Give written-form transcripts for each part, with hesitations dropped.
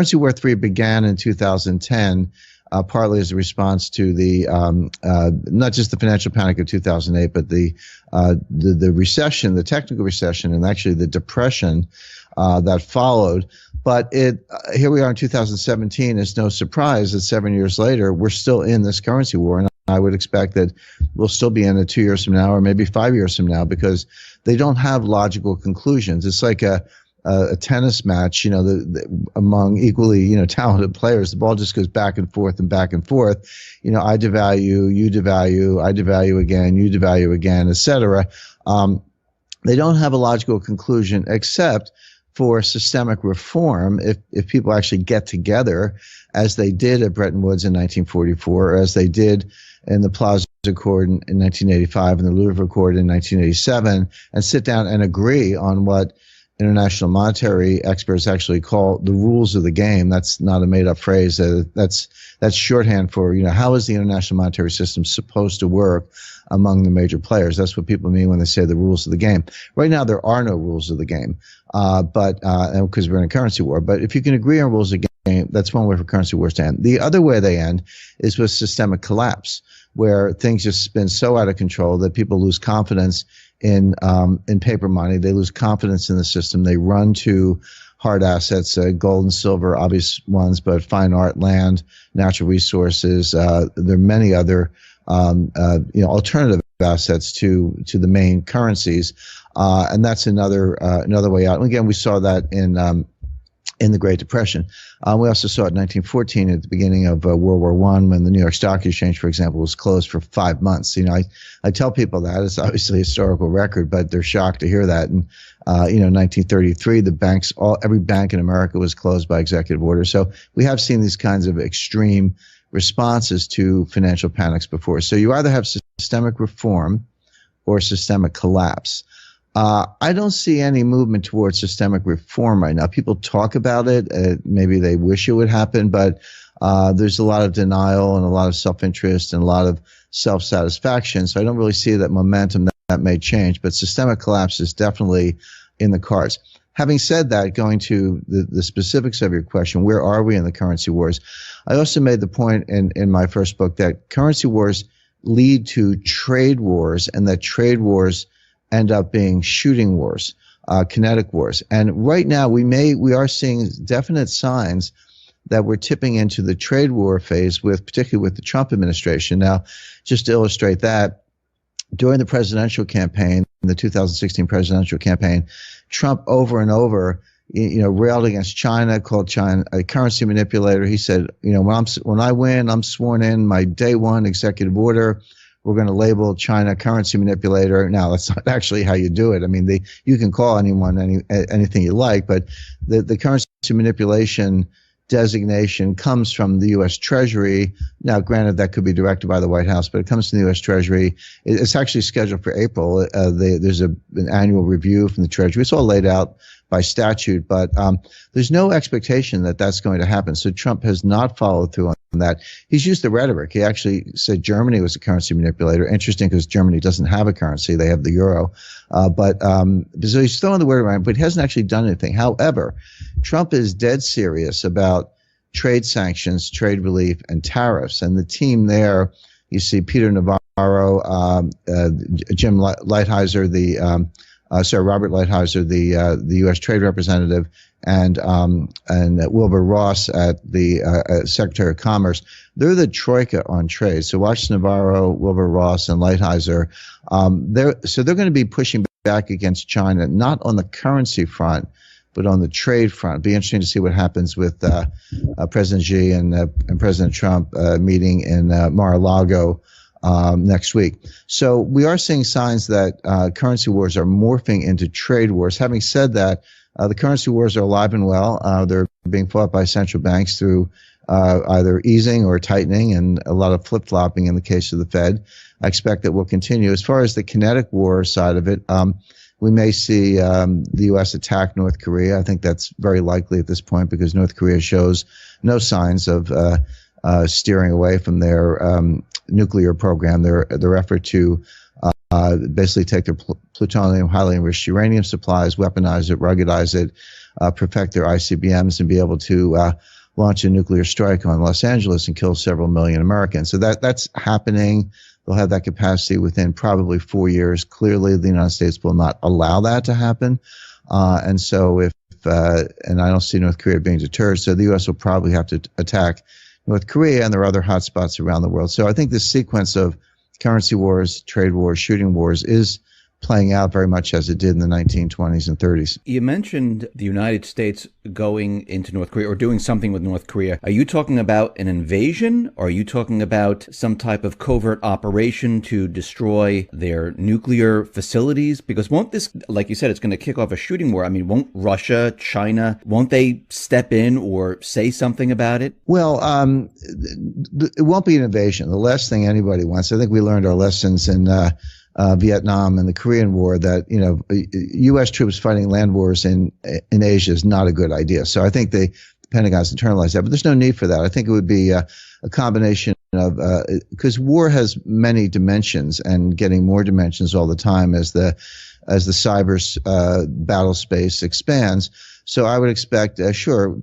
Currency War 3 began in 2010, partly as a response to the not just the financial panic of 2008, but the recession, the technical recession, and actually the depression that followed. But here we are in 2017. It's no surprise that 7 years later we're still in this currency war, and I would expect that we'll still be in it 2 years from now, or maybe 5 years from now, because they don't have logical conclusions. It's like a tennis match, among equally, talented players. The ball just goes back and forth and back and forth. I devalue, you devalue, I devalue again, you devalue again, etc. They don't have a logical conclusion except for systemic reform. If people actually get together, as they did at Bretton Woods in 1944, or as they did in the Plaza Accord in 1985 and the Louvre Accord in 1987, and sit down and agree on what international monetary experts actually call the rules of the game. That's not a made-up phrase. That's shorthand for, how is the international monetary system supposed to work among the major players? That's what people mean when they say the rules of the game. Right now, there are no rules of the game, because we're in a currency war. But if you can agree on rules of the game, that's one way for currency wars to end. The other way they end is with systemic collapse, where things just spin so out of control that people lose confidence in paper money. They lose confidence in the system. They run to hard assets, gold and silver, obvious ones, but fine art, land, natural resources. There are many other alternative assets to the main currencies, and that's another way out. And again, we saw that in the Great Depression. We also saw it in 1914 at the beginning of World War I, when the New York Stock Exchange, for example, was closed for 5 months. I tell people that. It's obviously a historical record, but they're shocked to hear that. And, 1933, every bank in America was closed by executive order. So we have seen these kinds of extreme responses to financial panics before. So you either have systemic reform or systemic collapse. I don't see any movement towards systemic reform right now. People talk about it. Maybe they wish it would happen, but there's a lot of denial and a lot of self-interest and a lot of self-satisfaction. So I don't really see that momentum that may change, but systemic collapse is definitely in the cards. Having said that, going to the specifics of your question, where are we in the currency wars? I also made the point in my first book that currency wars lead to trade wars, and that trade wars end up being shooting wars, kinetic wars. And right now we are seeing definite signs that we're tipping into the trade war phase, particularly with the Trump administration. Now, just to illustrate that, during the presidential campaign, the 2016 presidential campaign, Trump over and over, railed against China, called China a currency manipulator. He said, when I win, I'm sworn in my day one executive order, we're going to label China currency manipulator. Now, that's not actually how you do it. I mean, you can call anyone anything you like, but the currency manipulation designation comes from the U.S. Treasury. Now, granted, that could be directed by the White House, but it comes from the U.S. Treasury. It's actually scheduled for April. There's an annual review from the Treasury. It's all laid out by statute, but there's no expectation that that's going to happen. So Trump has not followed through on that. He's used the rhetoric. He actually said Germany was a currency manipulator. Interesting, because Germany doesn't have a currency. They have the euro. So he's throwing the word around, but he hasn't actually done anything. However, Trump is dead serious about trade sanctions, trade relief, and tariffs. And the team there, you see Peter Navarro, Jim Lighthizer, Robert Lighthizer, the U.S. Trade Representative, and Wilbur Ross at the Secretary of Commerce. They're the troika on trade. So watch Navarro, Wilbur Ross, and Lighthizer. They're going to be pushing back against China, not on the currency front, but on the trade front. It'd be interesting to see what happens with President Xi and President Trump meeting in Mar-a-Lago next week. So we are seeing signs that currency wars are morphing into trade wars. Having said that, the currency wars are alive and well. They're being fought by central banks through either easing or tightening, and a lot of flip-flopping in the case of the Fed. I expect that will continue. As far as the kinetic war side of it, we may see the U.S. attack North Korea. I think that's very likely at this point, because North Korea shows no signs of steering away from their nuclear program, their effort to basically take their plutonium, highly enriched uranium supplies, weaponize it, ruggedize it, perfect their ICBMs and be able to launch a nuclear strike on Los Angeles and kill several million Americans. So that's happening. They'll have that capacity within probably 4 years. Clearly, the United States will not allow that to happen. And so and I don't see North Korea being deterred, so the U.S. will probably have to attack North Korea, and there are other hotspots around the world. So I think this sequence of currency wars, trade wars, shooting wars is playing out very much as it did in the 1920s and 30s. You mentioned the United States going into North Korea or doing something with North Korea. Are you talking about an invasion? Or are you talking about some type of covert operation to destroy their nuclear facilities? Because won't this, like you said, it's going to kick off a shooting war. I mean, won't Russia, China, won't they step in or say something about it? Well, it won't be an invasion. The last thing anybody wants, I think we learned our lessons in Vietnam and the Korean War, that U.S. troops fighting land wars in Asia is not a good idea. So I think the Pentagon's internalized that, but there's no need for that. I think it would be a combination of because war has many dimensions and getting more dimensions all the time as the cyber battle space expands. So I would expect,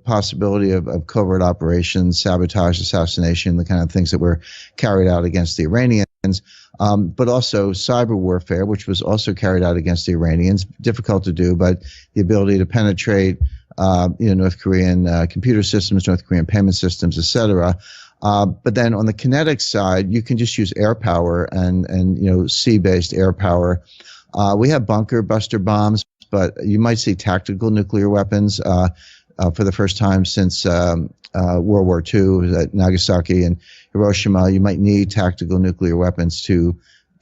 possibility of covert operations, sabotage, assassination, the kind of things that were carried out against the Iranians. But also cyber warfare, which was also carried out against the Iranians. Difficult to do, but the ability to penetrate, North Korean computer systems, North Korean payment systems, etc. But then on the kinetic side, you can just use air power and sea-based air power. We have bunker buster bombs, but you might see tactical nuclear weapons for the first time since World War II at Nagasaki and Hiroshima. You might need tactical nuclear weapons to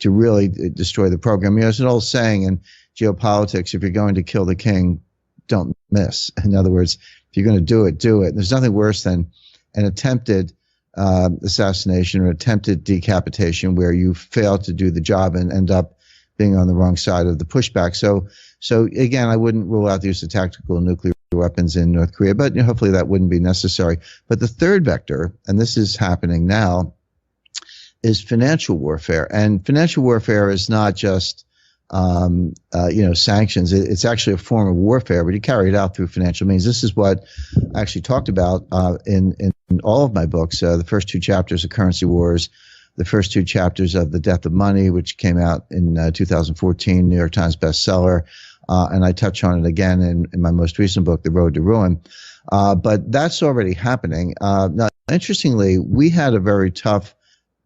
really destroy the program. There's an old saying in geopolitics: if you're going to kill the king, don't miss. In other words, if you're going to do it, do it. There's nothing worse than an attempted assassination or attempted decapitation where you fail to do the job and end up being on the wrong side of the pushback. So again, I wouldn't rule out the use of tactical nuclear weapons in North Korea, but hopefully that wouldn't be necessary. But the third vector, and this is happening now, is financial warfare. And financial warfare is not just sanctions. It's actually a form of warfare, but you carry it out through financial means. This is what I actually talked about in all of my books. The first two chapters of Currency Wars, the first two chapters of The Death of Money, which came out in 2014, New York Times bestseller. And I touch on it again in my most recent book, The Road to Ruin. But that's already happening. Now, interestingly, we had a very tough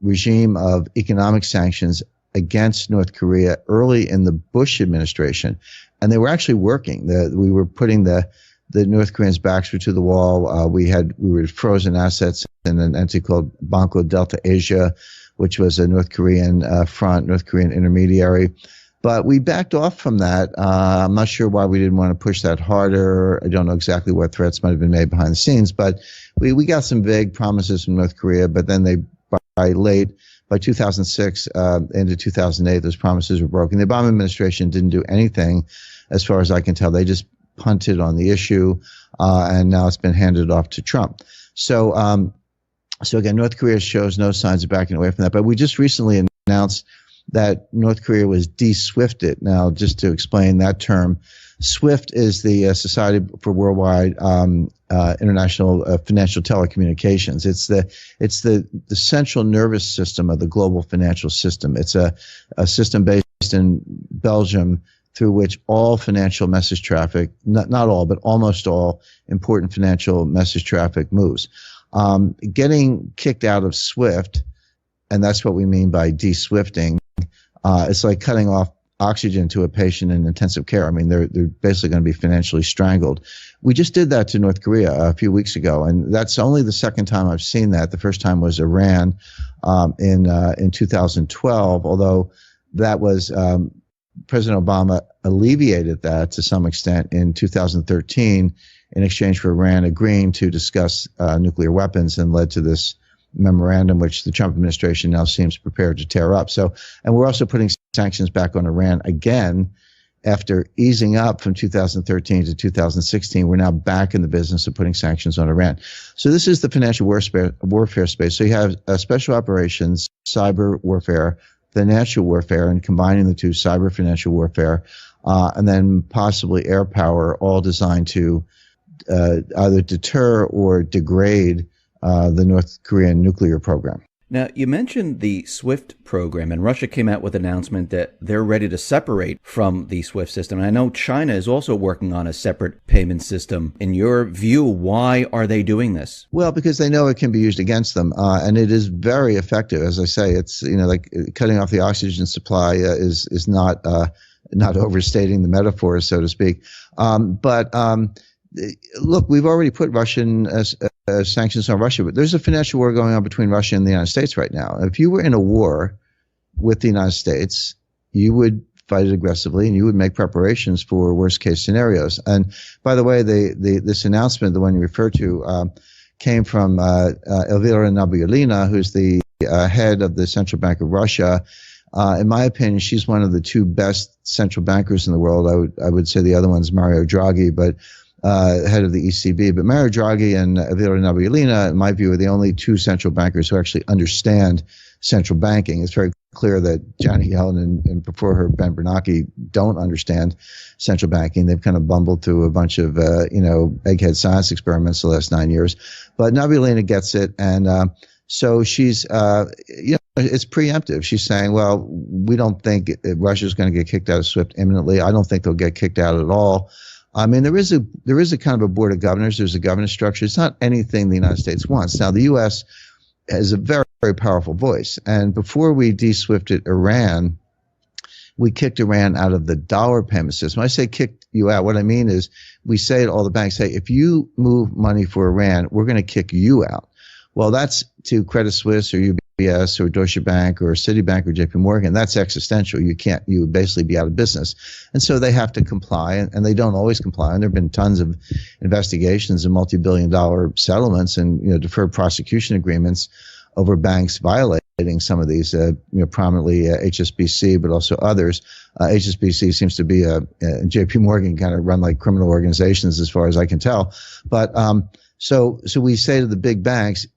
regime of economic sanctions against North Korea early in the Bush administration, and they were actually working. We were putting the North Koreans' backs were to the wall. We were frozen assets in an entity called Banco Delta Asia, which was a North Korean North Korean intermediary. But we backed off from that. I'm not sure why we didn't want to push that harder. I don't know exactly what threats might have been made behind the scenes, but we got some vague promises from North Korea. But then by 2006 into 2008, those promises were broken. The Obama administration didn't do anything, as far as I can tell. They just punted on the issue, and now it's been handed off to Trump. So again, North Korea shows no signs of backing away from that. But we just recently announced that North Korea was de-SWIFTed. Now, just to explain that term, SWIFT is the Society for Worldwide International Financial Telecommunications. It's the central nervous system of the global financial system. It's a system based in Belgium through which all financial message traffic, not all, but almost all important financial message traffic moves. Getting kicked out of SWIFT, and that's what we mean by de-SWIFTing, it's like cutting off oxygen to a patient in intensive care. I mean, they're basically going to be financially strangled. We just did that to North Korea a few weeks ago, and that's only the second time I've seen that. The first time was Iran in 2012, although that was President Obama alleviated that to some extent in 2013 in exchange for Iran agreeing to discuss nuclear weapons, and led to this memorandum, which the Trump administration now seems prepared to tear up. So, and we're also putting sanctions back on Iran again after easing up from 2013 to 2016. We're now back in the business of putting sanctions on Iran. So this is the financial warfare space. So you have special operations, cyber warfare, financial warfare, and combining the two, cyber financial warfare, and then possibly air power, all designed to either deter or degrade the North Korean nuclear program. Now, you mentioned the SWIFT program, and Russia came out with an announcement that they're ready to separate from the SWIFT system. And I know China is also working on a separate payment system. In your view, why are they doing this? Well, because they know it can be used against them, and it is very effective. As I say, it's like cutting off the oxygen supply is not overstating the metaphor, so to speak. Look, we've already put Russian sanctions on Russia, but there's a financial war going on between Russia and the United States right now. If you were in a war with the United States, you would fight it aggressively and you would make preparations for worst case scenarios. And by the way, this announcement, the one you refer to, came from Elvira Nabiullina, who's the head of the Central Bank of Russia. In my opinion, she's one of the two best central bankers in the world. I would say the other one's Mario Draghi, but head of the ECB. But Mario Draghi and Elvira Nabiullina, in my view, are the only two central bankers who actually understand central banking. It's very clear that Janet Yellen and before her Ben Bernanke don't understand central banking. They've kind of bumbled through a bunch of egghead science experiments the last 9 years. But Nabiullina gets it, and so she's it's preemptive. She's saying, well, we don't think Russia's going to get kicked out of SWIFT imminently. I don't think they'll get kicked out at all. I mean, there is a kind of a board of governors. There's a governance structure. It's not anything the United States wants. Now, the U.S. has a very, very powerful voice. And before we de-SWIFted Iran, we kicked Iran out of the dollar payment system. When I say kicked you out, what I mean is we say to all the banks, hey, if you move money for Iran, we're going to kick you out. Well, that's to Credit Suisse or UBS or Deutsche Bank or Citibank or JP Morgan. That's existential. You would basically be out of business. And so they have to comply, and they don't always comply. And there have been tons of investigations and multi-billion-dollar settlements and deferred prosecution agreements over banks violating some of these, prominently HSBC, but also others. HSBC seems to be JP Morgan kind of run like criminal organizations as far as I can tell. But so we say to the big banks,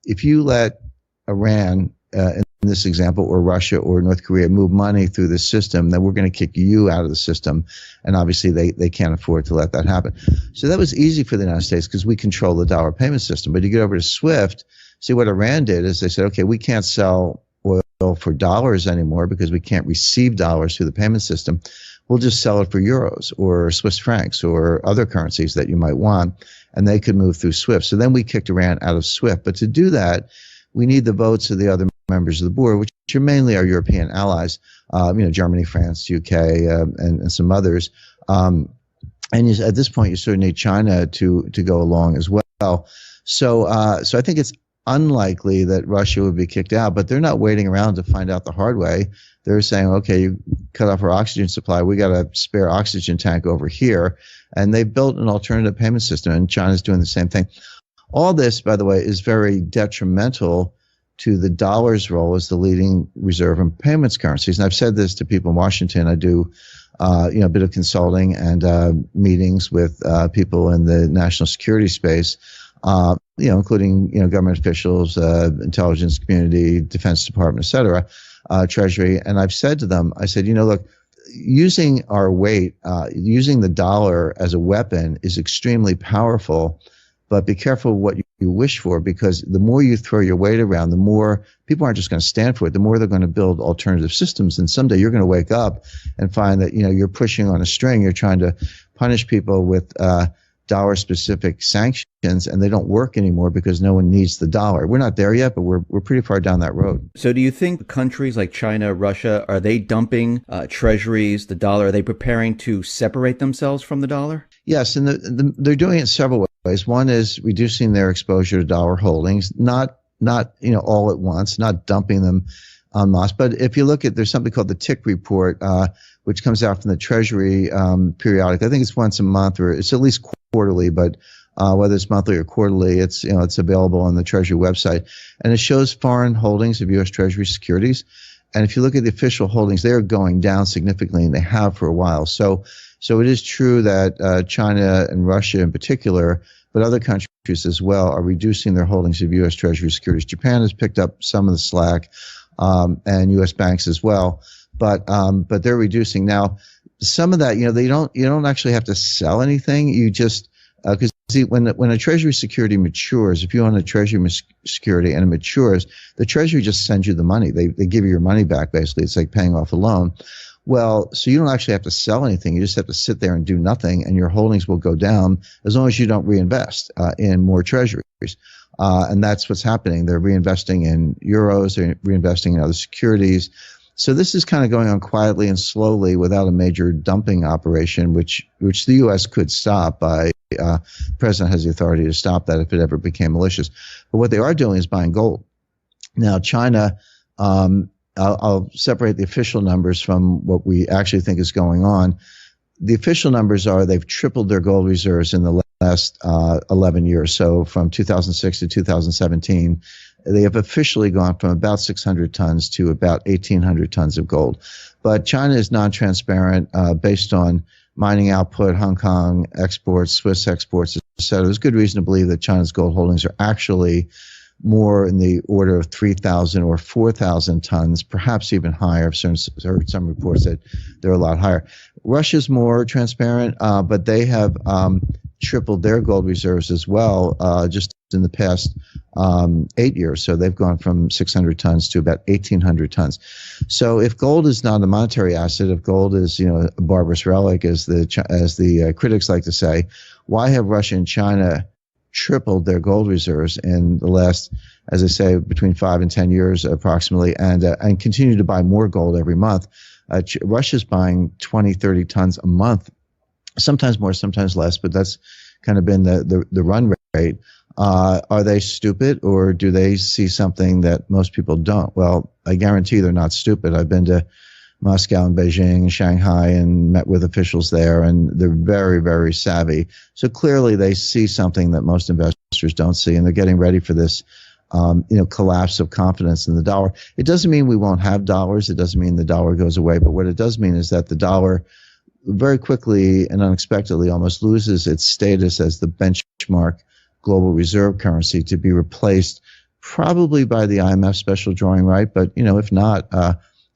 if you let Iran, in this example, or Russia or North Korea move money through this system, then we're going to kick you out of the system. And obviously they can't afford to let that happen. So that was easy for the United States because we control the dollar payment system. But you get over to SWIFT, see what Iran did is they said, okay, we can't sell oil for dollars anymore because we can't receive dollars through the payment system. We'll just sell it for euros or Swiss francs or other currencies that you might want, and they could move through SWIFT. So then we kicked Iran out of SWIFT. But to do that, we need the votes of the other members of the board, which are mainly our European allies, Germany, France, UK, and some others. And at this point, you sort of need China to go along as well. So I think it's unlikely that Russia would be kicked out, but they're not waiting around to find out the hard way. They're saying, okay, you cut off our oxygen supply. We got a spare oxygen tank over here. And they've built an alternative payment system, and China's doing the same thing. All this, by the way, is very detrimental to the dollar's role as the leading reserve and payments currencies. And I've said this to people in Washington. I do, a bit of consulting and meetings with people in the national security space, including government officials, intelligence community, Defense Department, et cetera, Treasury. And I've said to them, I said, look, using our weight, using the dollar as a weapon is extremely powerful. But be careful what you wish for, because the more you throw your weight around, the more people aren't just going to stand for it. The more they're going to build alternative systems. And someday you're going to wake up and find that, you're pushing on a string. You're trying to punish people with dollar-specific sanctions, and they don't work anymore because no one needs the dollar. We're not there yet, but we're pretty far down that road. So do you think countries like China, Russia, are they dumping treasuries, the dollar? Are they preparing to separate themselves from the dollar? Yes, and they're doing it several ways. One is reducing their exposure to dollar holdings, not all at once, not dumping them en masse. But if you look at, there's something called the Tick Report, which comes out from the Treasury periodic. I think it's once a month, or it's at least quarterly, but whether it's monthly or quarterly, it's available on the Treasury website, and it shows foreign holdings of U.S. Treasury securities. And if you look at the official holdings, they are going down significantly, and they have for a while. So it is true that China and Russia in particular, but other countries as well, are reducing their holdings of U.S. Treasury securities. Japan has picked up some of the slack, and U.S. banks as well. But they're reducing now. Some of that, you don't actually have to sell anything. You just because see, when a Treasury security matures, if you own a Treasury security and it matures, the Treasury just sends you the money. They give you your money back, basically. It's like paying off a loan. Well, so you don't actually have to sell anything. You just have to sit there and do nothing, and your holdings will go down as long as you don't reinvest in more Treasuries. And that's what's happening. They're reinvesting in euros, they're reinvesting in other securities. So this is kind of going on quietly and slowly without a major dumping operation, which the U.S. could stop by. The president has the authority to stop that if it ever became malicious. But what they are doing is buying gold. Now, China, I'll separate the official numbers from what we actually think is going on. The official numbers are they've tripled their gold reserves in the last 11 years. So from 2006 to 2017, they have officially gone from about 600 tons to about 1,800 tons of gold. But China is non-transparent based on mining output, Hong Kong exports, Swiss exports, etc. There's good reason to believe that China's gold holdings are actually more in the order of 3,000 or 4,000 tons, perhaps even higher. I've heard some reports that they're a lot higher. Russia's more transparent, but they have tripled their gold reserves as well just in the past 8 years. So they've gone from 600 tons to about 1,800 tons. So if gold is not a monetary asset, if gold is a barbarous relic, as the critics like to say, why have Russia and China tripled their gold reserves in the last, as I say, between 5 and 10 years approximately, and continue to buy more gold every month? Russia's buying 20, 30 tons a month, sometimes more, sometimes less, but that's kind of been the run rate. Are they stupid, or do they see something that most people don't? Well, I guarantee they're not stupid. I've been to Moscow and Beijing and Shanghai and met with officials there, and they're very, very savvy. So clearly they see something that most investors don't see, and they're getting ready for this collapse of confidence in the dollar. It doesn't mean we won't have dollars. It doesn't mean the dollar goes away. But what it does mean is that the dollar very quickly and unexpectedly almost loses its status as the benchmark global reserve currency, to be replaced probably by the IMF special drawing right. But, if not,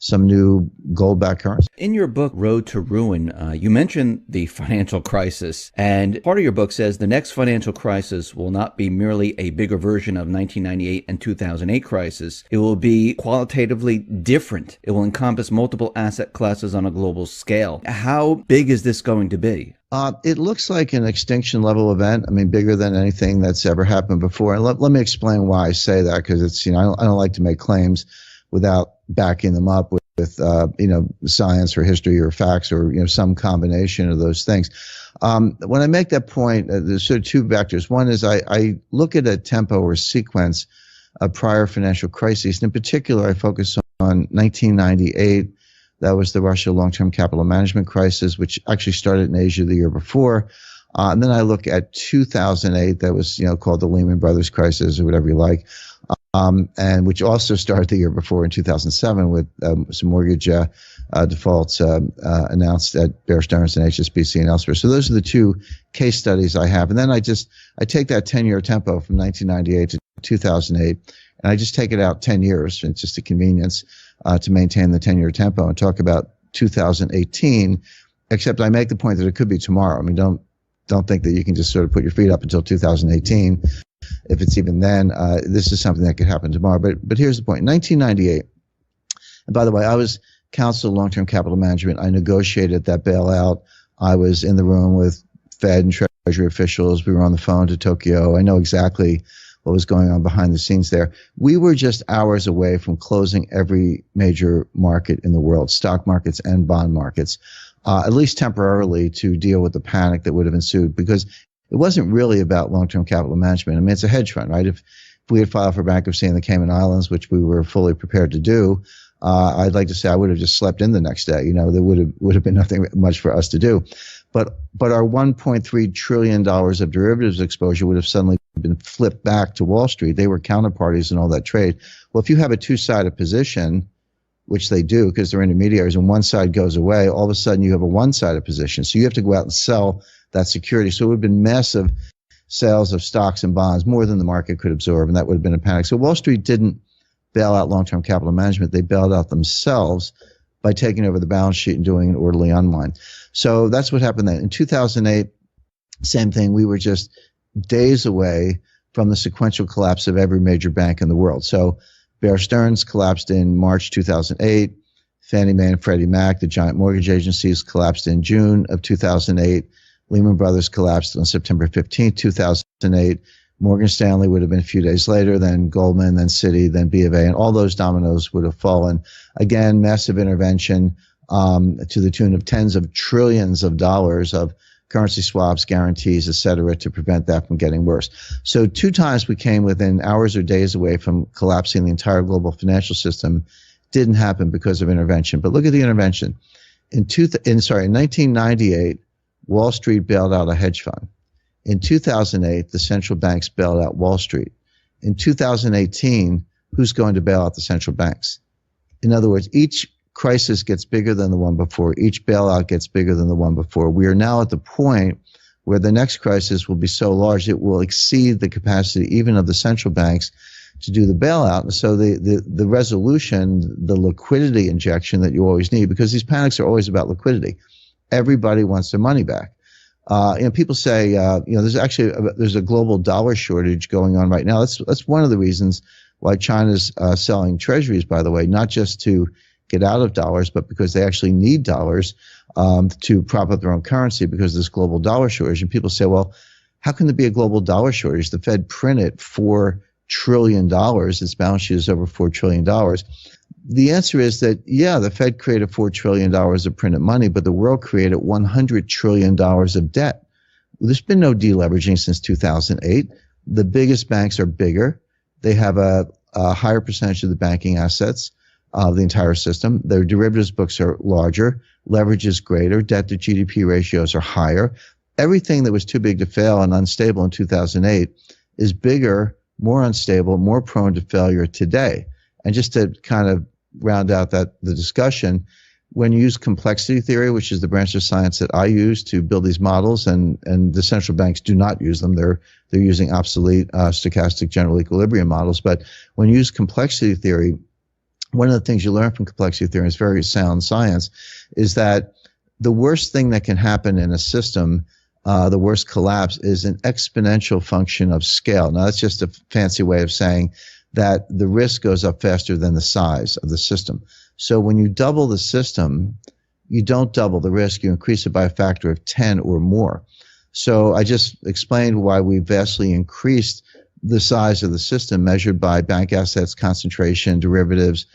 some new gold-backed currency. In your book, Road to Ruin, you mentioned the financial crisis, and part of your book says the next financial crisis will not be merely a bigger version of 1998 and 2008 crisis. It will be qualitatively different. It will encompass multiple asset classes on a global scale. How big is this going to be? It looks like an extinction level event. I mean, bigger than anything that's ever happened before. And let me explain why I say that, because it's, I don't like to make claims without backing them up with science or history or facts or, some combination of those things. When I make that point, there's sort of two vectors. One is I look at a tempo or sequence of prior financial crises. And in particular, I focus on 1998. That was the Russia long-term capital management crisis, which actually started in Asia the year before. And then I look at 2008. That was, called the Lehman Brothers crisis or whatever you like. And which also started the year before in 2007 with some mortgage defaults announced at Bear Stearns and HSBC and elsewhere. So those are the two case studies I have. And then I take that 10-year tempo from 1998 to 2008, and I just take it out 10 years. It's just a convenience to maintain the 10-year tempo, and talk about 2018, except I make the point that it could be tomorrow. I mean, don't think that you can just sort of put your feet up until 2018. If it's even then, this is something that could happen tomorrow. But here's the point. 1998, and by the way, I was counsel of long-term capital management. I negotiated that bailout. I was in the room with Fed and Treasury officials. We were on the phone to Tokyo. I know exactly what was going on behind the scenes there. We were just hours away from closing every major market in the world, stock markets and bond markets, at least temporarily, to deal with the panic that would have ensued, because it wasn't really about long-term capital management. I mean, it's a hedge fund, right? If we had filed for bankruptcy in the Cayman Islands, which we were fully prepared to do, I'd like to say I would have just slept in the next day. There would have been nothing much for us to do. But our $1.3 trillion of derivatives exposure would have suddenly been flipped back to Wall Street. They were counterparties in all that trade. Well, if you have a two-sided position, which they do because they're intermediaries, and one side goes away, all of a sudden you have a one-sided position. So you have to go out and sell that security. So it would have been massive sales of stocks and bonds, more than the market could absorb, and that would have been a panic. So Wall Street didn't bail out long-term capital management. They bailed out themselves by taking over the balance sheet and doing an orderly unwind. So that's what happened then. In 2008, Same thing. We were just days away from the sequential collapse of every major bank in the world. So Bear Stearns collapsed in March 2008. Fannie Mae and Freddie Mac, the giant mortgage agencies, collapsed in June of 2008. Lehman Brothers collapsed on September 15, 2008. Morgan Stanley would have been a few days later, then Goldman, then Citi, then B of A, and all those dominoes would have fallen. Again, massive intervention to the tune of tens of trillions of dollars of currency swaps, guarantees, et cetera, to prevent that from getting worse. So 2 times we came within hours or days away from collapsing the entire global financial system. Didn't happen because of intervention. But look at the intervention. In 1998, Wall Street bailed out a hedge fund. In 2008, the central banks bailed out Wall Street. In 2018, who's going to bail out the central banks? In other words, each crisis gets bigger than the one before. Each bailout gets bigger than the one before. We are now at the point where the next crisis will be so large it will exceed the capacity even of the central banks to do the bailout. And so the resolution, the liquidity injection that you always need, because these panics are always about liquidity. Everybody wants their money back. People say, there's a global dollar shortage going on right now. That's one of the reasons why China's selling treasuries, by the way, not just to get out of dollars, but because they actually need dollars to prop up their own currency because of this global dollar shortage. And people say, well, how can there be a global dollar shortage? The Fed printed $4 trillion. Its balance sheet is over $4 trillion. The answer is that, yeah, the Fed created $4 trillion of printed money, but the world created $100 trillion of debt. There's been no deleveraging since 2008. The biggest banks are bigger. They have a higher percentage of the banking assets of the entire system. Their derivatives books are larger. Leverage is greater. Debt to GDP ratios are higher. Everything that was too big to fail and unstable in 2008 is bigger, more unstable, more prone to failure today. And just to kind of round out the discussion, when you use complexity theory, which is the branch of science that I use to build these models, and the central banks do not use them, they're using obsolete stochastic general equilibrium models. But when you use complexity theory, one of the things you learn from complexity theory, is very sound science, is that the worst thing that can happen in a system, the worst collapse, is an exponential function of scale. Now, that's just a fancy way of saying that the risk goes up faster than the size of the system. So when you double the system, you don't double the risk, you increase it by a factor of 10 or more. So I just explained why we vastly increased the size of the system measured by bank assets, concentration, derivatives,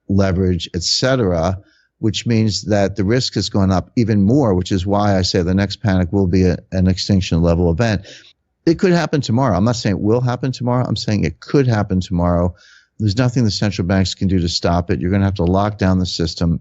leverage, etc., which means that the risk has gone up even more, which is why I say the next panic will be an extinction level event. It could happen tomorrow. I'm not saying it will happen tomorrow. I'm saying it could happen tomorrow. There's nothing the central banks can do to stop it. You're going to have to lock down the system,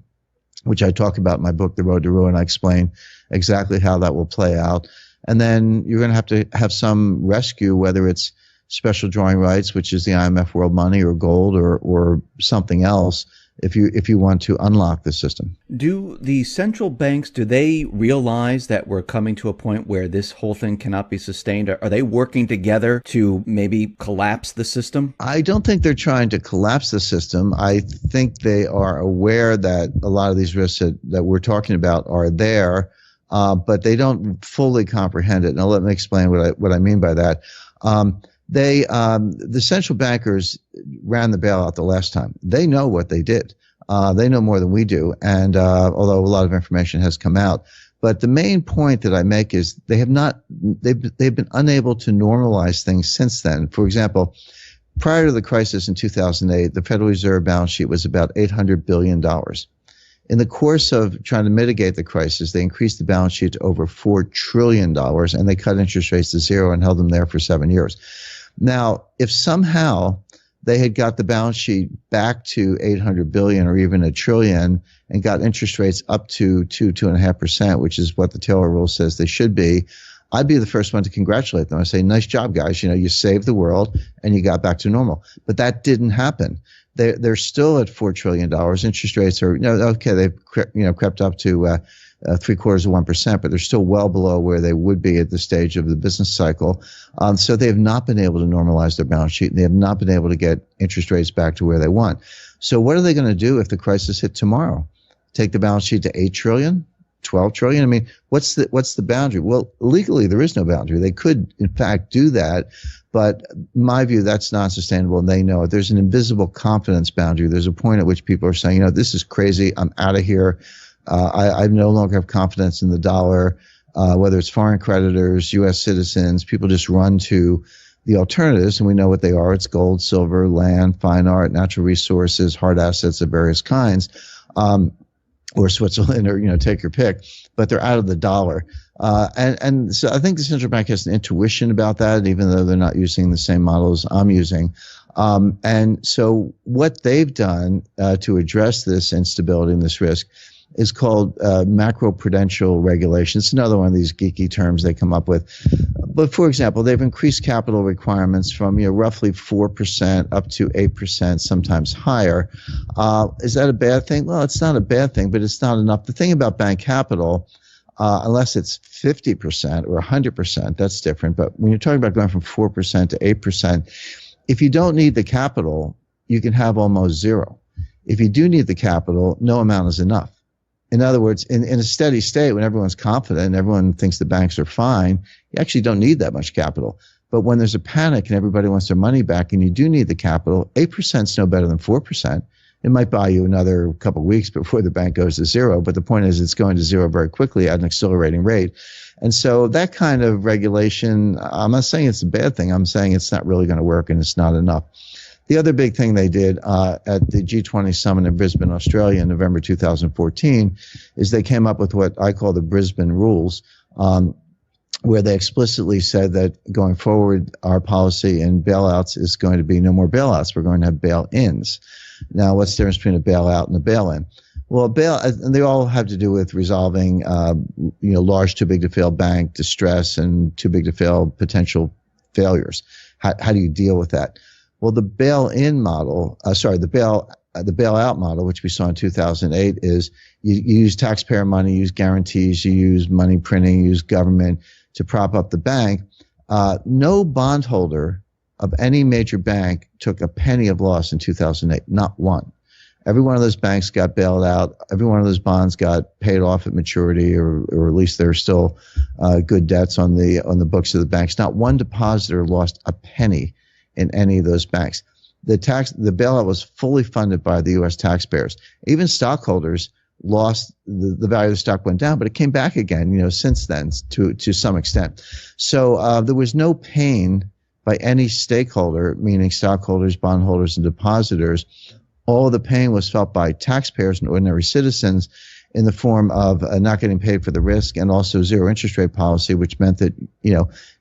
which I talk about in my book, The Road to Ruin. I explain exactly how that will play out. And then you're going to have some rescue, whether it's special drawing rights, which is the IMF world money, or gold, or something else, if you want to unlock the system. Do the central banks, do they realize that we're coming to a point where this whole thing cannot be sustained? Are they working together to maybe collapse the system? I don't think they're trying to collapse the system. I think they are aware that a lot of these risks that we're talking about are there, but they don't fully comprehend it. Now, let me explain what I mean by that. The central bankers ran the bailout the last time. They know what they did. They know more than we do. And although a lot of information has come out, but the main point that I make is they've been unable to normalize things since then. For example, prior to the crisis in 2008, the Federal Reserve balance sheet was about $800 billion. In the course of trying to mitigate the crisis, they increased the balance sheet to over $4 trillion, and they cut interest rates to zero and held them there for 7 years. Now, if somehow they had got the balance sheet back to 800 billion or even $1 trillion and got interest rates up to 2.5%, which is what the Taylor rule says they should be, I'd be the first one to congratulate them. I say, nice job, guys. You saved the world and you got back to normal. But that didn't happen. They're still at $4 trillion. Interest rates are, okay, they've crept up to 0.75%, but they're still well below where they would be at this stage of the business cycle. So they have not been able to normalize their balance sheet, and they have not been able to get interest rates back to where they want. So what are they going to do if the crisis hit tomorrow? Take the balance sheet to $8 trillion? 12 trillion? I mean, what's the boundary? Well, legally, there is no boundary. They could, in fact, do that. But in my view, that's not sustainable, and they know it. There's an invisible confidence boundary. There's a point at which people are saying, this is crazy. I'm out of here. I no longer have confidence in the dollar, whether it's foreign creditors, U.S. citizens. People just run to the alternatives, and we know what they are. It's gold, silver, land, fine art, natural resources, hard assets of various kinds, or Switzerland, or take your pick. But they're out of the dollar, and so I think the central bank has an intuition about that, even though they're not using the same models I'm using. And so what they've done to address this instability and this risk is called macroprudential regulation. It's another one of these geeky terms they come up with. But for example, they've increased capital requirements from roughly 4% up to 8%, sometimes higher. Is that a bad thing? Well, it's not a bad thing, but it's not enough. The thing about bank capital, unless it's 50% or 100%, that's different. But when you're talking about going from 4% to 8%, if you don't need the capital, you can have almost zero. If you do need the capital, no amount is enough. In other words, in a steady state, when everyone's confident and everyone thinks the banks are fine, you actually don't need that much capital. But when there's a panic and everybody wants their money back and you do need the capital, 8% is no better than 4%. It might buy you another couple of weeks before the bank goes to zero, but the point is it's going to zero very quickly at an accelerating rate. And so that kind of regulation, I'm not saying it's a bad thing. I'm saying it's not really going to work and it's not enough. The other big thing they did at the G20 summit in Brisbane, Australia in November 2014 is they came up with what I call the Brisbane rules, where they explicitly said that going forward, our policy in bailouts is going to be no more bailouts. We're going to have bail-ins. Now, what's the difference between a bailout and a bail-in? Well, and they all have to do with resolving, large too big to fail bank distress and too big to fail potential failures. How do you deal with that? Well, the bail-in model, the bailout model, which we saw in 2008, is you use taxpayer money, you use guarantees, you use money printing, you use government to prop up the bank. No bondholder of any major bank took a penny of loss in 2008, not one. Every one of those banks got bailed out. Every one of those bonds got paid off at maturity, or at least there are still good debts on the books of the banks. Not one depositor lost a penny in any of those banks. The bailout was fully funded by the U.S. taxpayers. Even stockholders lost the value of the stock went down, but it came back again, since then to some extent. So there was no pain by any stakeholder, meaning stockholders, bondholders, and depositors. All the pain was felt by taxpayers and ordinary citizens in the form of not getting paid for the risk, and also zero interest rate policy, which meant that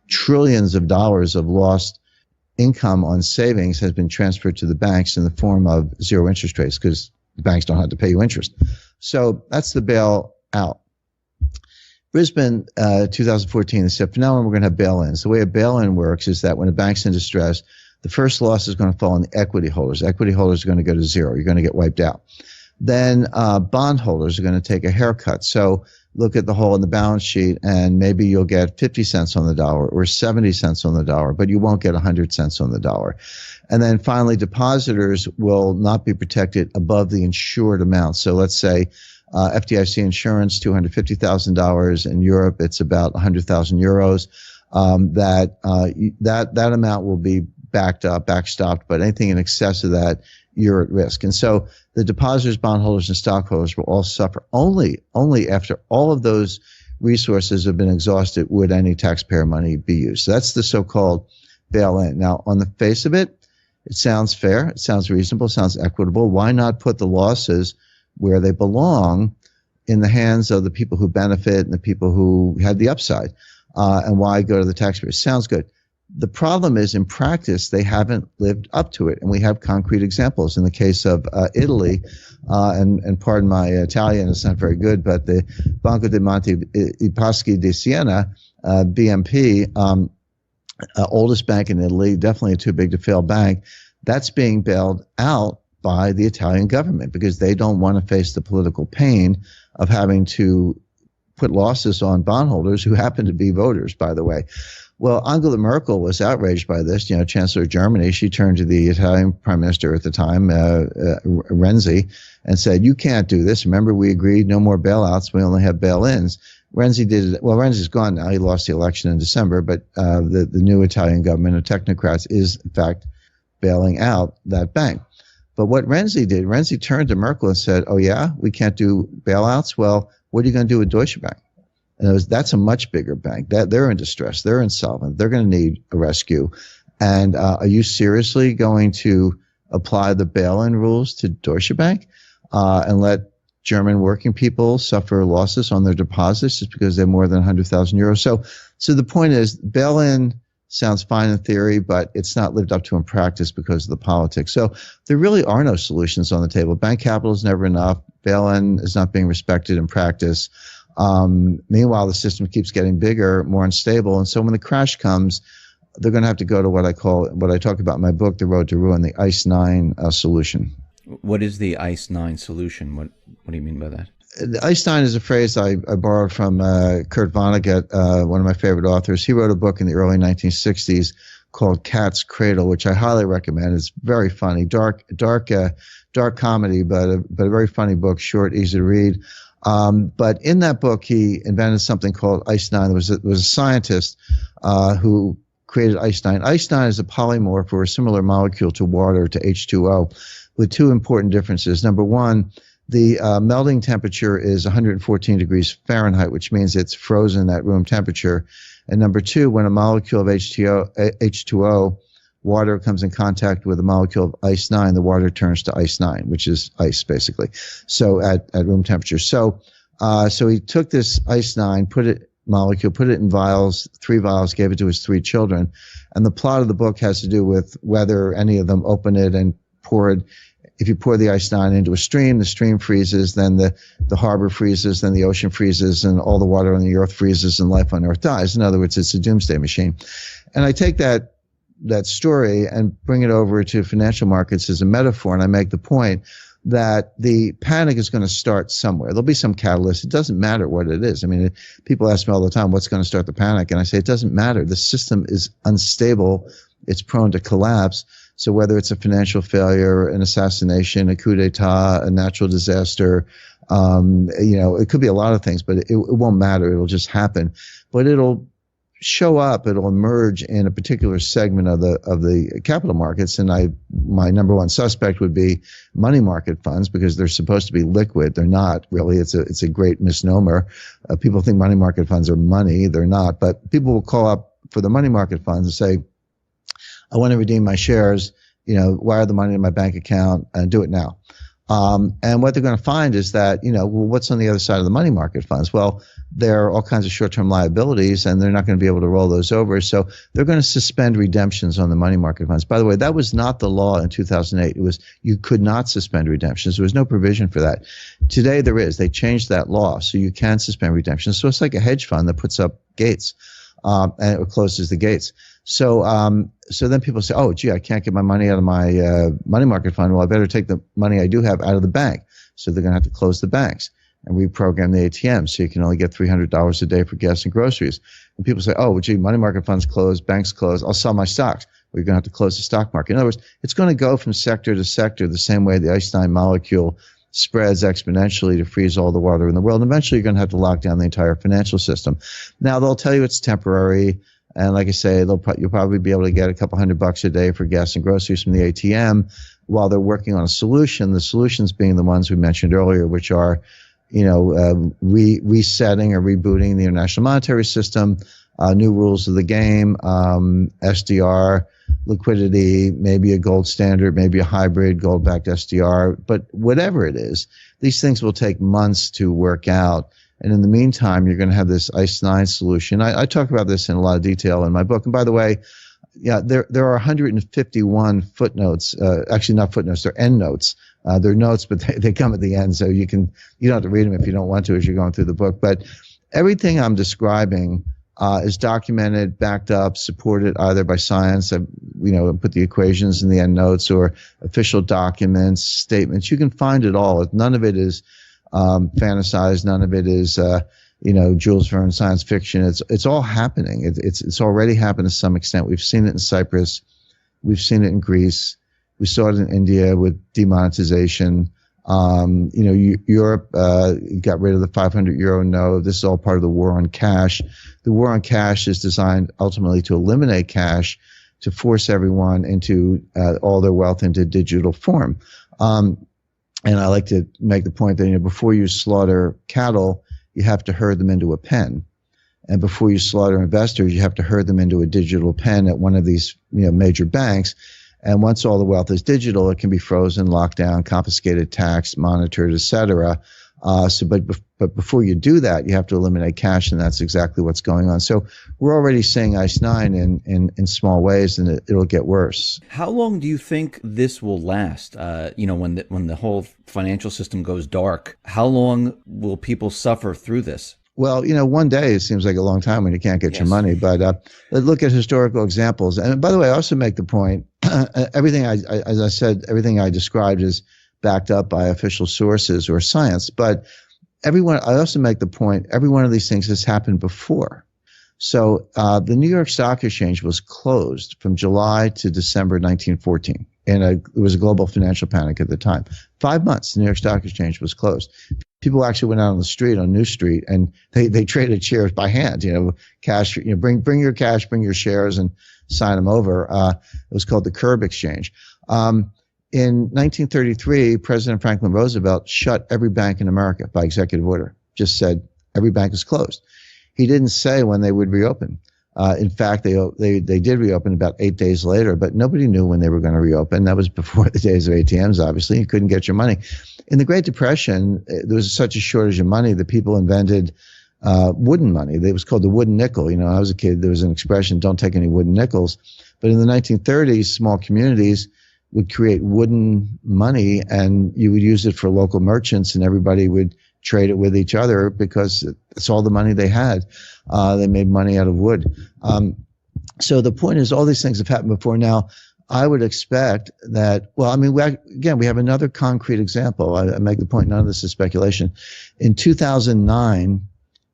trillions of dollars of lost income on savings has been transferred to the banks in the form of zero interest rates, because the banks don't have to pay you interest. So that's the bailout. Brisbane, 2014, they said, from now on, we're going to have bail-ins. The way a bail-in works is that when a bank's in distress, the first loss is going to fall on the equity holders. Equity holders are going to go to zero. You're going to get wiped out. Then bondholders are going to take a haircut. So look at the hole in the balance sheet, and maybe you'll get 50 cents on the dollar or 70 cents on the dollar, but you won't get 100 cents on the dollar. And then finally, depositors will not be protected above the insured amount. So let's say FDIC insurance, $250,000. In Europe, it's about 100,000 euros. That amount will be backstopped, but anything in excess of that, you're at risk. And so the depositors, bondholders, and stockholders will all suffer. Only after all of those resources have been exhausted would any taxpayer money be used. So that's the so-called bail-in. Now, on the face of it, it sounds fair, it sounds reasonable, it sounds equitable. Why not put the losses where they belong, in the hands of the people who benefit and the people who had the upside? And why go to the taxpayers? Sounds good. The problem is, in practice, they haven't lived up to it, and we have concrete examples. In the case of Italy, and pardon my Italian, it's not very good, but the Banco dei Monte Paschi di Siena, BMP, oldest bank in Italy, definitely a too big to fail bank, that's being bailed out by the Italian government because they don't want to face the political pain of having to put losses on bondholders who happen to be voters, by the way. Well, Angela Merkel was outraged by this. Chancellor of Germany, she turned to the Italian prime minister at the time, Renzi, and said, "You can't do this. Remember, we agreed no more bailouts. We only have bail-ins." Renzi did it. Well, Renzi's gone now. He lost the election in December, but the new Italian government of technocrats is, in fact, bailing out that bank. But what Renzi did, Renzi turned to Merkel and said, "Oh, yeah, we can't do bailouts? Well, what are you going to do with Deutsche Bank?" And that's a much bigger bank. They're in distress. They're insolvent. They're going to need a rescue. And are you seriously going to apply the bail-in rules to Deutsche Bank and let German working people suffer losses on their deposits just because they're more than 100,000 euros? So the point is, bail-in sounds fine in theory, but it's not lived up to in practice because of the politics. So there really are no solutions on the table. Bank capital is never enough. Bail-in is not being respected in practice. Meanwhile, the system keeps getting bigger, more unstable. And so when the crash comes, they're going to have to go to what I talk about in my book, The Road to Ruin, the ICE 9 solution. What is the ICE 9 solution? What do you mean by that? The ICE 9 is a phrase I borrowed from Kurt Vonnegut, one of my favorite authors. He wrote a book in the early 1960s called Cat's Cradle, which I highly recommend. It's very funny, dark comedy, but a very funny book, short, easy to read. But in that book, he invented something called ICE 9. There was a scientist who created ICE 9. ICE 9 is a polymorph or a similar molecule to water, to H2O, with two important differences. Number one, the melting temperature is 114 degrees Fahrenheit, which means it's frozen at room temperature. And number two, when a molecule of H2O, water comes in contact with a molecule of ICE 9, the water turns to ICE 9, which is ice, basically, so at room temperature. So he took this ICE 9, put it in vials, 3 vials, gave it to his 3 children. And the plot of the book has to do with whether any of them open it and pour it. If you pour the ICE 9 into a stream, the stream freezes, then the harbor freezes, then the ocean freezes, and all the water on the earth freezes, and life on earth dies. In other words, it's a doomsday machine. And I take that story and bring it over to financial markets as a metaphor, and I make the point that the panic is going to start somewhere. There'll be some catalyst. It doesn't matter what it is. I mean, people ask me all the time, what's going to start the panic? And I say, it doesn't matter. The system is unstable. It's prone to collapse. So whether it's a financial failure, an assassination, a coup d'etat, a natural disaster, it could be a lot of things, but it won't matter. It'll just happen. But it'll show up, it'll emerge in a particular segment of the capital markets. And my number one suspect would be money market funds, because they're supposed to be liquid. They're not really. It's a great misnomer. People think money market funds are money. They're not. But people will call up for the money market funds and say, I want to redeem my shares, wire the money in my bank account and do it now. And what they're going to find is that, what's on the other side of the money market funds? Well, there are all kinds of short-term liabilities, and they're not going to be able to roll those over. So they're going to suspend redemptions on the money market funds. By the way, that was not the law in 2008. You could not suspend redemptions. There was no provision for that. Today there is. They changed that law, so you can suspend redemptions. So it's like a hedge fund that puts up gates, and it closes the gates. So then people say, oh, gee, I can't get my money out of my money market fund. Well, I better take the money I do have out of the bank. So they're going to have to close the banks and reprogram the ATM so you can only get $300 a day for gas and groceries. And people say, oh, well, gee, money market funds closed, banks closed, I'll sell my stocks. Well, you're going to have to close the stock market. In other words, it's going to go from sector to sector the same way the ICE 9 molecule spreads exponentially to freeze all the water in the world. And eventually you're going to have to lock down the entire financial system. Now, they'll tell you it's temporary. And like I say, you'll probably be able to get a couple $100 a day for gas and groceries from the ATM while they're working on a solution. The solutions being the ones we mentioned earlier, which are, resetting or rebooting the international monetary system, new rules of the game, SDR, liquidity, maybe a gold standard, maybe a hybrid gold-backed SDR. But whatever it is, these things will take months to work out. And in the meantime, you're going to have this ICE 9 solution. I talk about this in a lot of detail in my book. And by the way, there are 151 footnotes. Actually, not footnotes; they're endnotes. They're notes, but they come at the end, so you don't have to read them if you don't want to as you're going through the book. But everything I'm describing is documented, backed up, supported either by science. I put the equations in the endnotes, or official documents, statements. You can find it all. None of it is fantasized. None of it is Jules Verne science fiction. It's all happening. It's already happened to some extent. We've seen it in Cyprus. We've seen it in Greece. We saw it in India with demonetization. Europe got rid of the 500 euro note. This is all part of the war on cash. The war on cash is designed ultimately to eliminate cash, to force everyone into all their wealth into digital form. And I like to make the point that before you slaughter cattle, you have to herd them into a pen. And before you slaughter investors, you have to herd them into a digital pen at one of these major banks. And once all the wealth is digital, it can be frozen, locked down, confiscated, taxed, monitored, et cetera. But before you do that, you have to eliminate cash, and that's exactly what's going on. So we're already seeing ICE 9 in small ways, and it'll get worse. How long do you think this will last? When the whole financial system goes dark, how long will people suffer through this? Well, one day it seems like a long time when you can't get your money. But let's look at historical examples. And by the way, I also make the point, everything as I said, everything I described is backed up by official sources or science. But I also make the point, every one of these things has happened before. So the New York Stock Exchange was closed from July to December 1914. And it was a global financial panic at the time. 5 months, the New York Stock Exchange was closed. People actually went out on the street, on New Street, and they traded shares by hand. Cash. Bring your cash, bring your shares, and sign them over. It was called the Curb Exchange. In 1933, President Franklin Roosevelt shut every bank in America by executive order. Just said every bank is closed. He didn't say when they would reopen. In fact, they did reopen about 8 days later, but nobody knew when they were going to reopen. That was before the days of ATMs, obviously. You couldn't get your money. In the Great Depression, there was such a shortage of money that people invented wooden money. It was called the wooden nickel. When I was a kid, there was an expression, don't take any wooden nickels. But in the 1930s, small communities would create wooden money, and you would use it for local merchants, and everybody would trade it with each other because it's all the money they had. They made money out of wood. So the point is, all these things have happened before. Now, I would expect that, we have another concrete example. I make the point, none of this is speculation. In 2009,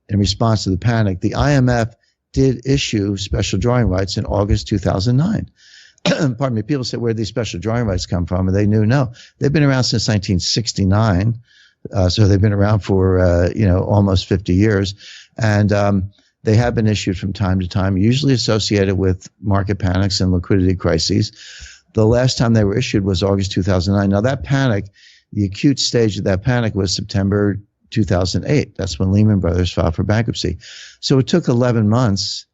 in response to the panic, the IMF did issue special drawing rights in August 2009. Pardon me, people say, where did these special drawing rights come from? And they knew, no, they've been around since 1969. So they've been around for, almost 50 years. And they have been issued from time to time, usually associated with market panics and liquidity crises. The last time they were issued was August 2009. Now, that panic, the acute stage of that panic was September 2008. That's when Lehman Brothers filed for bankruptcy. So it took 11 months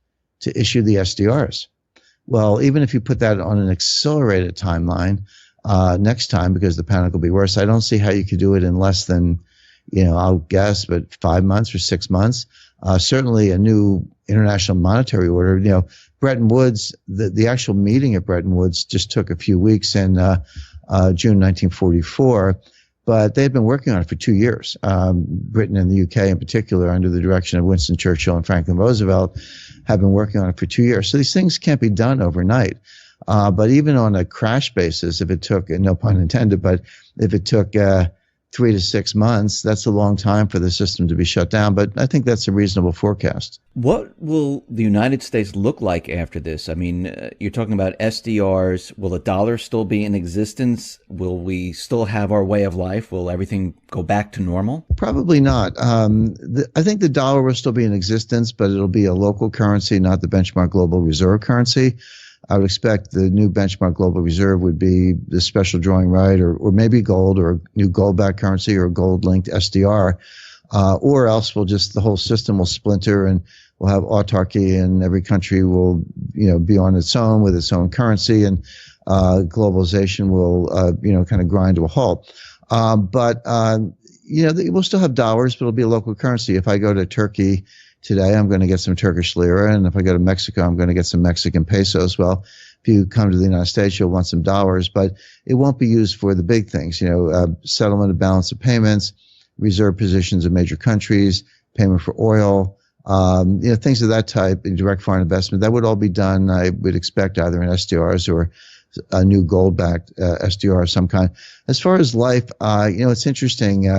to issue the SDRs. Well, even if you put that on an accelerated timeline, next time, because the panic will be worse, I don't see how you could do it in less than, I'll guess, but 5 months or 6 months. Certainly a new international monetary order. Bretton Woods, the actual meeting at Bretton Woods just took a few weeks in June 1944, but they've been working on it for 2 years. Britain and the UK in particular, under the direction of Winston Churchill and Franklin Roosevelt, have been working on it for 2 years. So these things can't be done overnight. But even on a crash basis, if it took, no pun intended, but if it took 3 to 6 months, that's a long time for the system to be shut down. But I think that's a reasonable forecast. What will the United States look like after this? I mean, you're talking about SDRs. Will the dollar still be in existence? Will we still have our way of life? Will everything go back to normal? Probably not. I think the dollar will still be in existence, but it'll be a local currency, not the benchmark global reserve currency. I would expect the new benchmark global reserve would be the special drawing right, or maybe gold, or a new gold-backed currency, or a gold-linked SDR, or else the whole system will splinter and we'll have autarky, and every country will, be on its own with its own currency, and globalization will, kind of grind to a halt. But we'll still have dollars, but it'll be a local currency. If I go to Turkey today, I'm going to get some Turkish lira, and if I go to Mexico, I'm going to get some Mexican pesos. Well, if you come to the United States, you'll want some dollars, but it won't be used for the big things, settlement of balance of payments, reserve positions of major countries, payment for oil, things of that type, direct foreign investment. That would all be done, I would expect, either in SDRs or a new gold-backed SDR of some kind. As far as life, it's interesting.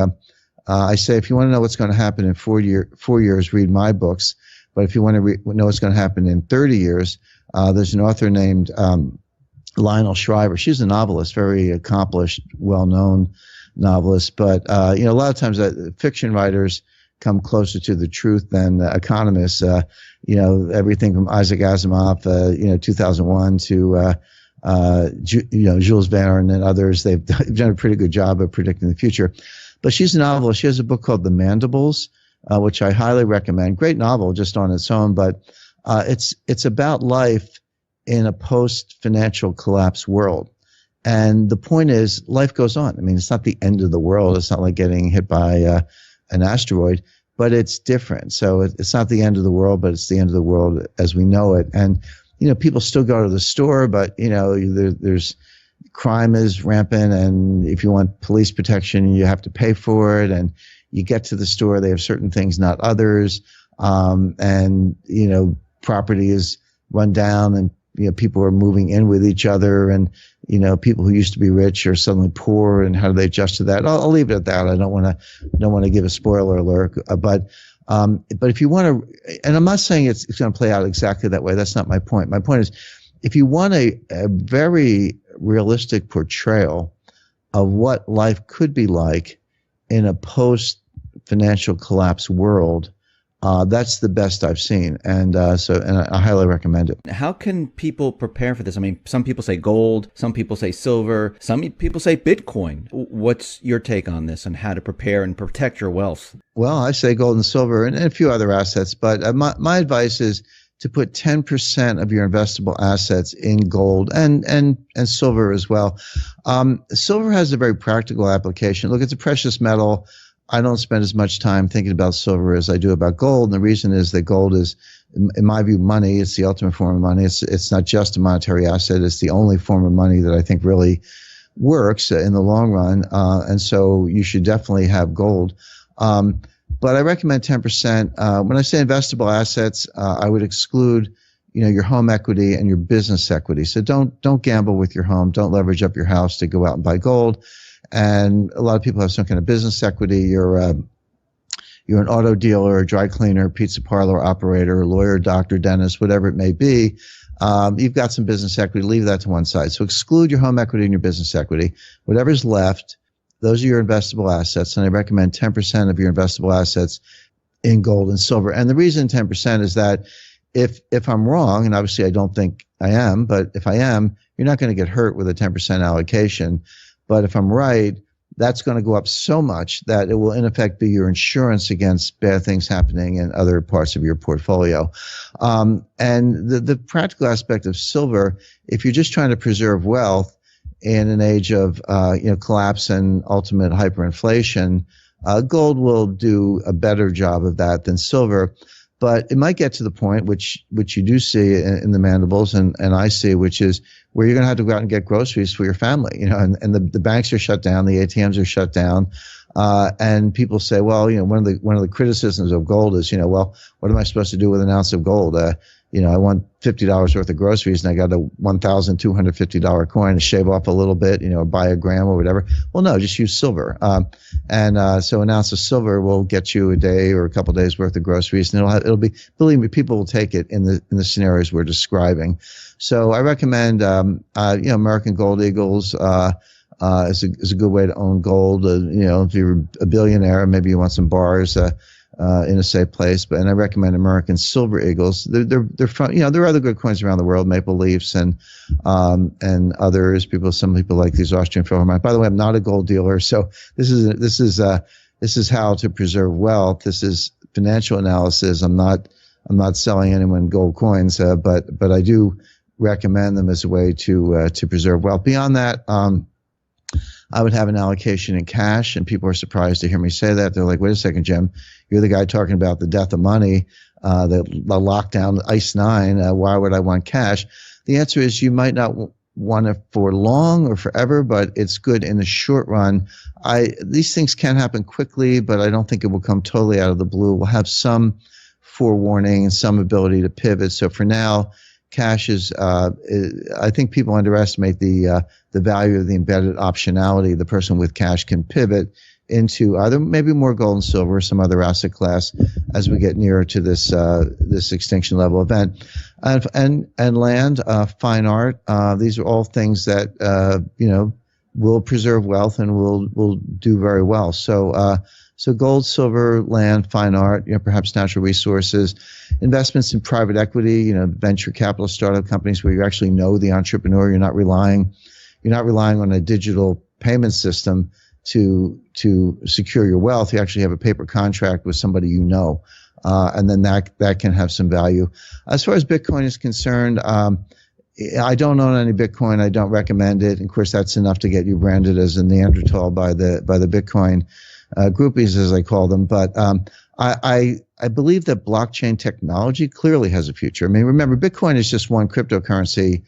I say if you want to know what's going to happen in 4 years, read my books. But if you want to know what's going to happen in 30 years, there's an author named Lionel Shriver. She's a novelist, very accomplished, well-known novelist. But a lot of times fiction writers come closer to the truth than economists. Everything from Isaac Asimov, 2001 to Jules Verne and others. They've done a pretty good job of predicting the future. But she's a novelist. She has a book called The Mandibles, which I highly recommend. Great novel just on its own, but it's about life in a post-financial collapse world. And the point is, life goes on. I mean, it's not the end of the world. It's not like getting hit by an asteroid, but it's different. So it's not the end of the world, but it's the end of the world as we know it. And, people still go to the store, but, there's crime is rampant. And if you want police protection, you have to pay for it. And you get to the store, they have certain things, not others. Property is run down and, people are moving in with each other, and, people who used to be rich are suddenly poor, and how do they adjust to that? I'll leave it at that. I don't want to give a spoiler alert, but if you want to, and I'm not saying it's going to play out exactly that way. That's not my point. My point is, if you want a very realistic portrayal of what life could be like in a post-financial collapse world, that's the best I've seen, and I highly recommend it. How can people prepare for this? I mean, some people say gold, some people say silver, some people say Bitcoin. What's your take on this and how to prepare and protect your wealth? Well, I say gold and silver and a few other assets, but my advice is to put 10% of your investable assets in gold and silver as well. Silver has a very practical application. Look, it's a precious metal. I don't spend as much time thinking about silver as I do about gold. And the reason is that gold is, in my view, money. It's the ultimate form of money. It's not just a monetary asset. It's the only form of money that I think really works in the long run. And so you should definitely have gold. But I recommend 10%. When I say investable assets, I would exclude, your home equity and your business equity. So don't gamble with your home. Don't leverage up your house to go out and buy gold. And a lot of people have some kind of business equity. You're an auto dealer, a dry cleaner, pizza parlor operator, lawyer, doctor, dentist, whatever it may be. You've got some business equity. Leave that to one side. So exclude your home equity and your business equity. Whatever's left, those are your investable assets. And I recommend 10% of your investable assets in gold and silver. And the reason 10% is that if I'm wrong, and obviously I don't think I am, but if I am, you're not going to get hurt with a 10% allocation. But if I'm right, that's going to go up so much that it will in effect be your insurance against bad things happening in other parts of your portfolio. And the practical aspect of silver, if you're just trying to preserve wealth in an age of collapse and ultimate hyperinflation, gold will do a better job of that than silver. But it might get to the point, which you do see in the Mandibles and I see, which is where you're going to have to go out and get groceries for your family, and the banks are shut down, the ATMs are shut down, and people say, well, one of the criticisms of gold is, well, what am I supposed to do with an ounce of gold? I want $50 worth of groceries and I got a $1,250 coin to shave off a little bit, buy a gram or whatever. Well, no, just use silver. So an ounce of silver will get you a day or a couple of days worth of groceries, and it'll be, believe me, people will take it in the scenarios we're describing. So I recommend, American Gold Eagles, is a good way to own gold. If you're a billionaire, maybe you want some bars, in a safe place. And I recommend American Silver Eagles. They're fun. There are other good coins around the world, Maple Leafs and others. Some people like these Austrian Philharmonic. By the way, I'm not a gold dealer, so this is how to preserve wealth. This is financial analysis. I'm not selling anyone gold coins, but I do recommend them as a way to preserve wealth. Beyond that, I would have an allocation in cash, and people are surprised to hear me say that. They're like, wait a second, Jim, you're the guy talking about the death of money, the lockdown, Ice 9. Why would I want cash? The answer is you might not want it for long or forever, but it's good in the short run. These things can happen quickly, but I don't think it will come totally out of the blue. We'll have some forewarning and some ability to pivot. So for now, cash is, I think people underestimate the value of the embedded optionality. The person with cash can pivot into either maybe more gold and silver or some other asset class as we get nearer to this extinction level event. And land, fine art, these are all things that will preserve wealth and will do very well. So gold, silver, land, fine art, perhaps natural resources, investments in private equity, venture capital startup companies where you actually know the entrepreneur. You're not relying on a digital payment system to secure your wealth. You actually have a paper contract with somebody and then that can have some value. As far as Bitcoin is concerned, I don't own any Bitcoin. I don't recommend it. And of course, that's enough to get you branded as a Neanderthal by the Bitcoin groupies, as I call them. But I believe that blockchain technology clearly has a future. I mean, remember, Bitcoin is just one cryptocurrency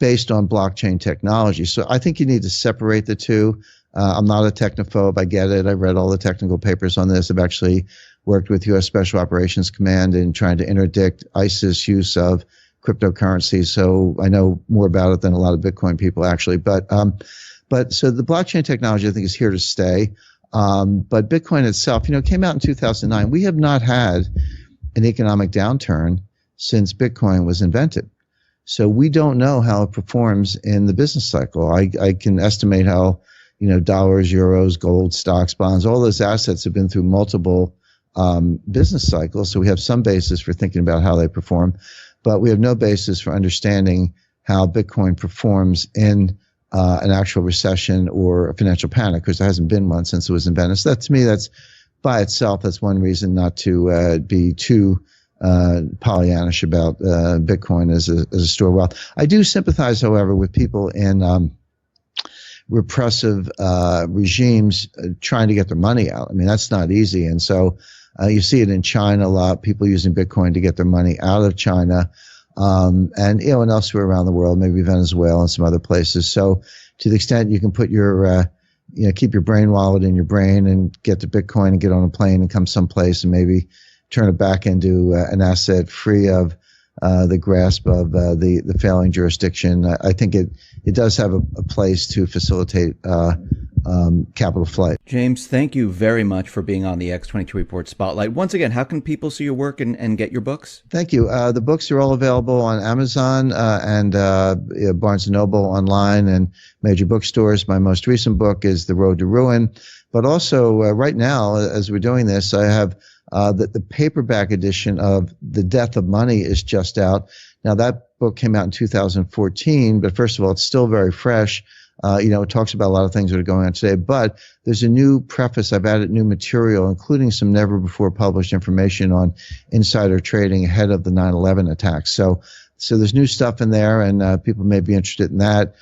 based on blockchain technology. So I think you need to separate the two. I'm not a technophobe. I get it. I read all the technical papers on this. I've actually worked with U.S. Special Operations Command in trying to interdict ISIS use of cryptocurrency. So I know more about it than a lot of Bitcoin people actually. But so the blockchain technology I think is here to stay. But Bitcoin itself, came out in 2009. We have not had an economic downturn since Bitcoin was invented. So we don't know how it performs in the business cycle. I can estimate how, dollars, euros, gold, stocks, bonds, all those assets have been through multiple business cycles. So we have some basis for thinking about how they perform, but we have no basis for understanding how Bitcoin performs in an actual recession or a financial panic, because there hasn't been one since it was invented. So that, to me, that's by itself, that's one reason not to be too Pollyannish about Bitcoin as a store of wealth. I do sympathize, however, with people in repressive regimes trying to get their money out. I mean, that's not easy. And so you see it in China a lot, people using Bitcoin to get their money out of China. And elsewhere around the world, maybe Venezuela and some other places. So to the extent you can put your, keep your brain wallet in your brain and get to Bitcoin and get on a plane and come someplace and maybe turn it back into an asset free of the grasp of the failing jurisdiction. I think it does have a place to facilitate capital flight. James, thank you very much for being on the X22 Report Spotlight. Once again, how can people see your work and get your books? Thank you. The books are all available on Amazon and Barnes & Noble online and major bookstores. My most recent book is The Road to Ruin. But also right now, as we're doing this, I have the paperback edition of The Death of Money is just out. Now, that book came out in 2014, but first of all, it's still very fresh. It talks about a lot of things that are going on today, but there's a new preface. I've added new material, including some never before published information on insider trading ahead of the 9/11 attacks. So there's new stuff in there, and people may be interested in that.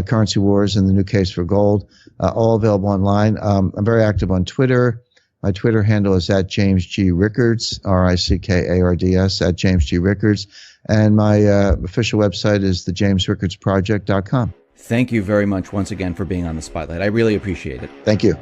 Currency Wars and the New Case for Gold, all available online. I'm very active on Twitter. My Twitter handle is at James G. Rickards, Rickards, at James G. Rickards. And my official website is thejamesrickardsproject.com. Thank you very much once again for being on the Spotlight. I really appreciate it. Thank you.